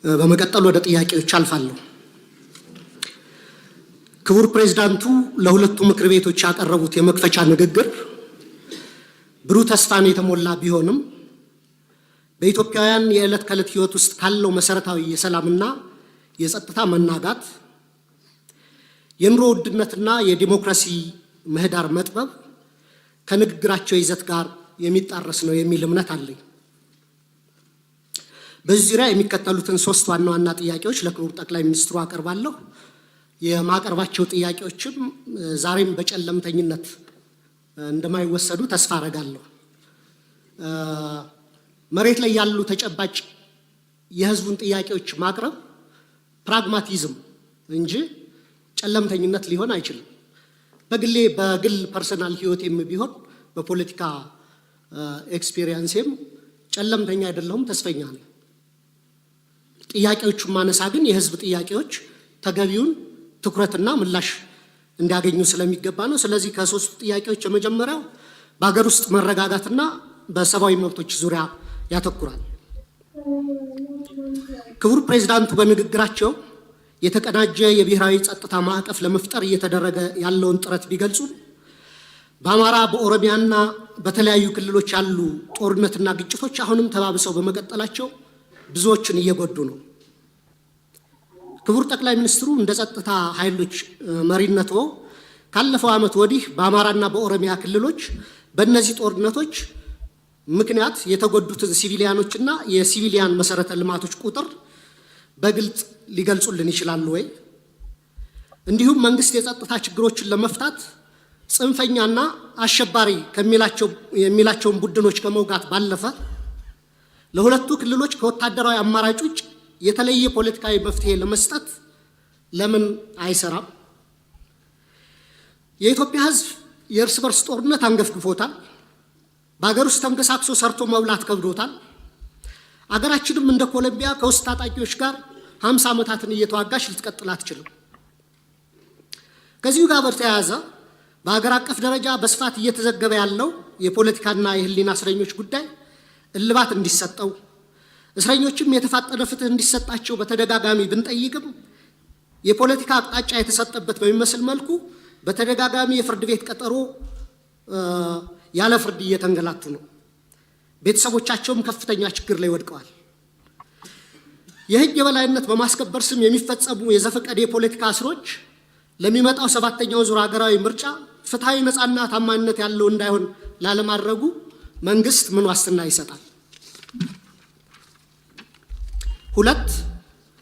በመቀጠል ወደ ጥያቄዎች አልፋለሁ። ክቡር ፕሬዝዳንቱ ለሁለቱ ምክር ቤቶች ያቀረቡት የመክፈቻ ንግግር ብሩህ ተስፋን የተሞላ ቢሆንም በኢትዮጵያውያን የዕለት ከዕለት ህይወት ውስጥ ካለው መሰረታዊ የሰላምና የጸጥታ መናጋት፣ የኑሮ ውድነትና የዲሞክራሲ ምህዳር መጥበብ ከንግግራቸው ይዘት ጋር የሚጣረስ ነው የሚል እምነት አለኝ። በዚህ ዙሪያ የሚከተሉትን ሶስት ዋና ዋና ጥያቄዎች ለክቡር ጠቅላይ ሚኒስትሩ አቀርባለሁ። የማቀርባቸው ጥያቄዎችም ዛሬም በጨለምተኝነት እንደማይወሰዱ ተስፋ አደርጋለሁ። መሬት ላይ ያሉ ተጨባጭ የህዝቡን ጥያቄዎች ማቅረብ ፕራግማቲዝም እንጂ ጨለምተኝነት ሊሆን አይችልም። በግል ፐርሰናል ህይወቴም ቢሆን በፖለቲካ ኤክስፒሪየንስም ጨለምተኛ አይደለሁም፣ ተስፈኛ ነኝ። ጥያቄዎቹን ማነሳ ግን የህዝብ ጥያቄዎች ተገቢውን ትኩረትና ምላሽ እንዲያገኙ ስለሚገባ ነው። ስለዚህ ከሶስቱ ጥያቄዎች የመጀመሪያው በሀገር ውስጥ መረጋጋትና በሰብአዊ መብቶች ዙሪያ ያተኩራል። ክቡር ፕሬዝዳንቱ በንግግራቸው የተቀናጀ የብሔራዊ ጸጥታ ማዕቀፍ ለመፍጠር እየተደረገ ያለውን ጥረት ቢገልጹ በአማራ በኦሮሚያና በተለያዩ ክልሎች ያሉ ጦርነትና ግጭቶች አሁንም ተባብሰው በመቀጠላቸው ብዙዎችን እየጎዱ ነው። ክቡር ጠቅላይ ሚኒስትሩ እንደ ጸጥታ ኃይሎች መሪነቶ ካለፈው ዓመት ወዲህ በአማራና በኦሮሚያ ክልሎች በእነዚህ ጦርነቶች ምክንያት የተጎዱትን ሲቪሊያኖችና የሲቪሊያን መሰረተ ልማቶች ቁጥር በግልጽ ሊገልጹልን ይችላሉ ወይ? እንዲሁም መንግስት የጸጥታ ችግሮችን ለመፍታት ጽንፈኛና አሸባሪ የሚላቸውን ቡድኖች ከመውጋት ባለፈ ለሁለቱ ክልሎች ከወታደራዊ አማራጭ ውጭ የተለየ ፖለቲካዊ መፍትሄ ለመስጠት ለምን አይሰራም? የኢትዮጵያ ሕዝብ የእርስ በርስ ጦርነት አንገፍግፎታል። በሀገር ውስጥ ተንቀሳቅሶ ሰርቶ መብላት ከብዶታል። አገራችንም እንደ ኮሎምቢያ ከውስጥ ታጣቂዎች ጋር 50 ዓመታትን እየተዋጋች ልትቀጥል አትችልም። ከዚሁ ጋር በተያያዘ በሀገር አቀፍ ደረጃ በስፋት እየተዘገበ ያለው የፖለቲካና የህሊና እስረኞች ጉዳይ እልባት እንዲሰጠው፣ እስረኞችም የተፋጠነ ፍትህ እንዲሰጣቸው በተደጋጋሚ ብንጠይቅም የፖለቲካ አቅጣጫ የተሰጠበት በሚመስል መልኩ በተደጋጋሚ የፍርድ ቤት ቀጠሮ ያለ ፍርድ እየተንገላቱ ነው። ቤተሰቦቻቸውም ከፍተኛ ችግር ላይ ወድቀዋል። የህግ የበላይነት በማስከበር ስም የሚፈጸሙ የዘፈቀደ የፖለቲካ እስሮች ለሚመጣው 7ኛው ዙር ሀገራዊ ምርጫ ፍትሃዊ ነፃና ታማኝነት ያለው እንዳይሆን ላለማድረጉ መንግስት ምን ዋስትና ይሰጣል? ሁለት፣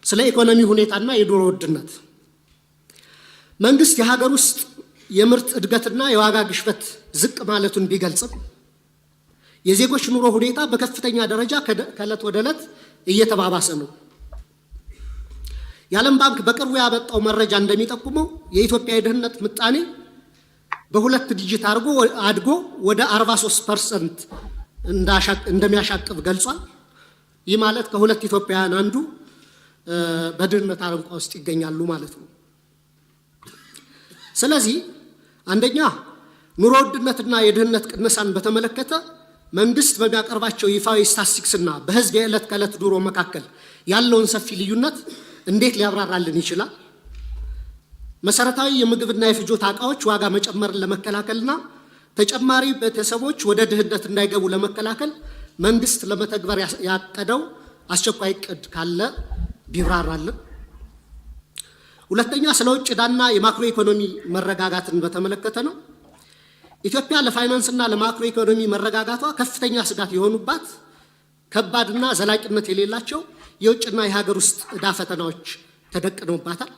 ስለ ኢኮኖሚ ሁኔታና የኑሮ ውድነት መንግስት የሀገር ውስጥ የምርት እድገትና የዋጋ ግሽበት ዝቅ ማለቱን ቢገልጽም የዜጎች ኑሮ ሁኔታ በከፍተኛ ደረጃ ከዕለት ወደ ዕለት እየተባባሰ ነው። የዓለም ባንክ በቅርቡ ያወጣው መረጃ እንደሚጠቁመው የኢትዮጵያ የድህነት ምጣኔ በሁለት ዲጂት አድጎ ወደ 43% እንደሚያሻቅብ ገልጿል። ይህ ማለት ከሁለት ኢትዮጵያውያን አንዱ በድህነት አረንቋ ውስጥ ይገኛሉ ማለት ነው። ስለዚህ አንደኛ ኑሮ ውድነትና የድህነት ቅነሳን በተመለከተ መንግስት በሚያቀርባቸው ይፋዊ ስታቲስቲክስና በህዝብ የዕለት ከዕለት ኑሮ መካከል ያለውን ሰፊ ልዩነት እንዴት ሊያብራራልን ይችላል? መሰረታዊ የምግብና የፍጆታ ዕቃዎች ዋጋ መጨመርን ለመከላከልና ተጨማሪ ቤተሰቦች ወደ ድህነት እንዳይገቡ ለመከላከል መንግስት ለመተግበር ያቀደው አስቸኳይ ዕቅድ ካለ ቢብራራልን። ሁለተኛ ስለ ውጭ ዕዳና የማክሮ ኢኮኖሚ መረጋጋትን በተመለከተ ነው። ኢትዮጵያ ለፋይናንስና ለማክሮ ኢኮኖሚ መረጋጋቷ ከፍተኛ ስጋት የሆኑባት ከባድና ዘላቂነት የሌላቸው የውጭና የሀገር ውስጥ ዕዳ ፈተናዎች ተደቅነውባታል።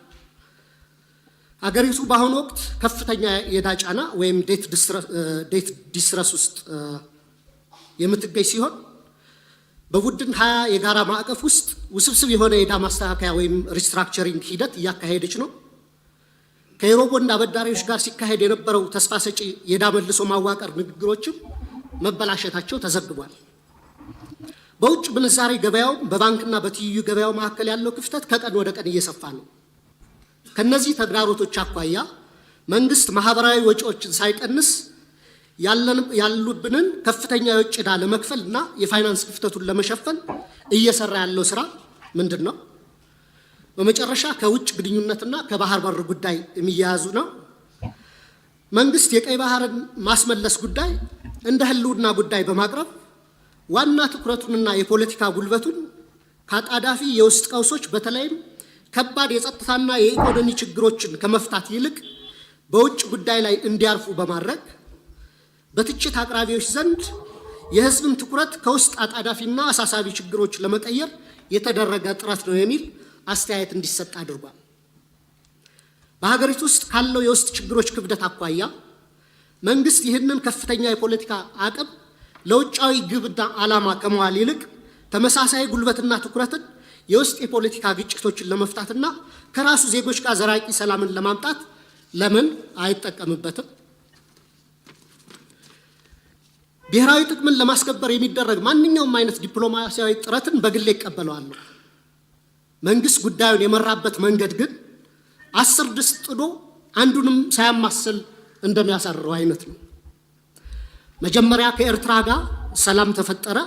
አገሪቱ በአሁኑ ወቅት ከፍተኛ የዕዳ ጫና ወይም ዴት ዲስትረስ ውስጥ የምትገኝ ሲሆን በቡድን 20 የጋራ ማዕቀፍ ውስጥ ውስብስብ የሆነ የዕዳ ማስተካከያ ወይም ሪስትራክቸሪንግ ሂደት እያካሄደች ነው። ከዩሮቦንድ አበዳሪዎች ጋር ሲካሄድ የነበረው ተስፋ ሰጪ የዕዳ መልሶ ማዋቀር ንግግሮችም መበላሸታቸው ተዘግቧል። በውጭ ምንዛሬ ገበያው በባንክና በትይዩ ገበያው መካከል ያለው ክፍተት ከቀን ወደ ቀን እየሰፋ ነው። ከነዚህ ተግዳሮቶች አኳያ መንግስት ማህበራዊ ወጪዎችን ሳይቀንስ ያሉብንን ከፍተኛ የውጭ ዕዳ ለመክፈልና የፋይናንስ ክፍተቱን ለመሸፈን እየሰራ ያለው ስራ ምንድነው? በመጨረሻ ከውጭ ግንኙነትና ከባህር በር ጉዳይ የሚያያዙ ነው። መንግስት የቀይ ባህርን ማስመለስ ጉዳይ እንደ ህልውና ጉዳይ በማቅረብ ዋና ትኩረቱንና የፖለቲካ ጉልበቱን ከአጣዳፊ የውስጥ ቀውሶች በተለይም ከባድ የጸጥታና የኢኮኖሚ ችግሮችን ከመፍታት ይልቅ በውጭ ጉዳይ ላይ እንዲያርፉ በማድረግ በትችት አቅራቢዎች ዘንድ የህዝብን ትኩረት ከውስጥ አጣዳፊና አሳሳቢ ችግሮች ለመቀየር የተደረገ ጥረት ነው የሚል አስተያየት እንዲሰጥ አድርጓል። በሀገሪቱ ውስጥ ካለው የውስጥ ችግሮች ክብደት አኳያ መንግስት ይህንን ከፍተኛ የፖለቲካ አቅም ለውጫዊ ግብና ዓላማ ከመዋል ይልቅ ተመሳሳይ ጉልበትና ትኩረትን የውስጥ የፖለቲካ ግጭቶችን ለመፍታትና ከራሱ ዜጎች ጋር ዘላቂ ሰላምን ለማምጣት ለምን አይጠቀምበትም? ብሔራዊ ጥቅምን ለማስከበር የሚደረግ ማንኛውም አይነት ዲፕሎማሲያዊ ጥረትን በግሌ እቀበለዋለሁ። መንግስት ጉዳዩን የመራበት መንገድ ግን 10 ድስት ጥዶ አንዱንም ሳያማስል እንደሚያሳርረው አይነት ነው። መጀመሪያ ከኤርትራ ጋር ሰላም ተፈጠረ፣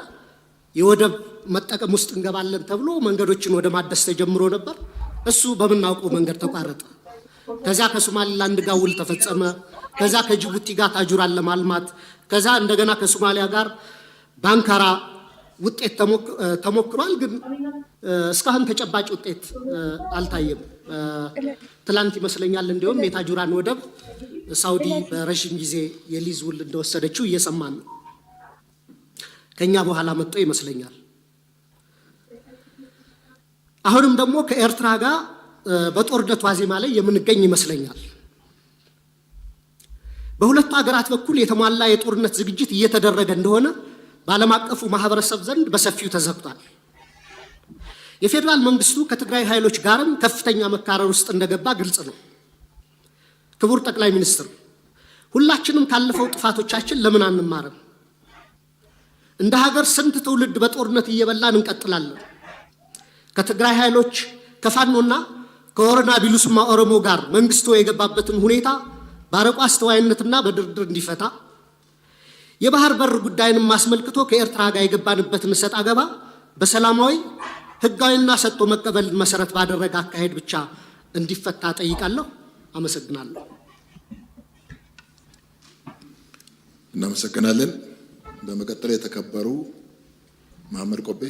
የወደብ መጠቀም ውስጥ እንገባለን ተብሎ መንገዶችን ወደ ማደስ ተጀምሮ ነበር። እሱ በምናውቀው መንገድ ተቋረጠ። ከዛ ከሶማሊላንድ ጋር ውል ተፈጸመ። ከዛ ከጅቡቲ ጋር ታጁራን ለማልማት፣ ከዛ እንደገና ከሶማሊያ ጋር ባንካራ ውጤት ተሞክሯል። ግን እስካሁን ተጨባጭ ውጤት አልታየም። ትላንት ይመስለኛል እንዲሁም የታጁራን ወደብ ሳውዲ በረዥም ጊዜ የሊዝ ውል እንደወሰደችው እየሰማን ነው። ከኛ በኋላ መጥቶ ይመስለኛል። አሁንም ደግሞ ከኤርትራ ጋር በጦርነት ዋዜማ ላይ የምንገኝ ይመስለኛል። በሁለቱ ሀገራት በኩል የተሟላ የጦርነት ዝግጅት እየተደረገ እንደሆነ በዓለም አቀፉ ማህበረሰብ ዘንድ በሰፊው ተዘግቷል። የፌዴራል መንግስቱ ከትግራይ ኃይሎች ጋርም ከፍተኛ መካረር ውስጥ እንደገባ ግልጽ ነው። ክቡር ጠቅላይ ሚኒስትር፣ ሁላችንም ካለፈው ጥፋቶቻችን ለምን አንማርም? እንደ ሀገር ስንት ትውልድ በጦርነት እየበላን እንቀጥላለን? ከትግራይ ኃይሎች ከፋኖና ከወረና ቢሉስማ ኦሮሞ ጋር መንግስቱ የገባበትን ሁኔታ ባረቆ አስተዋይነትና በድርድር እንዲፈታ፣ የባህር በር ጉዳይንም አስመልክቶ ከኤርትራ ጋር የገባንበትን ሰጥ አገባ በሰላማዊ ህጋዊና ሰጥቶ መቀበልን መሰረት ባደረገ አካሄድ ብቻ እንዲፈታ ጠይቃለሁ። አመሰግናለሁ። እናመሰግናለን። በመቀጠል የተከበሩ መሐመድ ቆቤ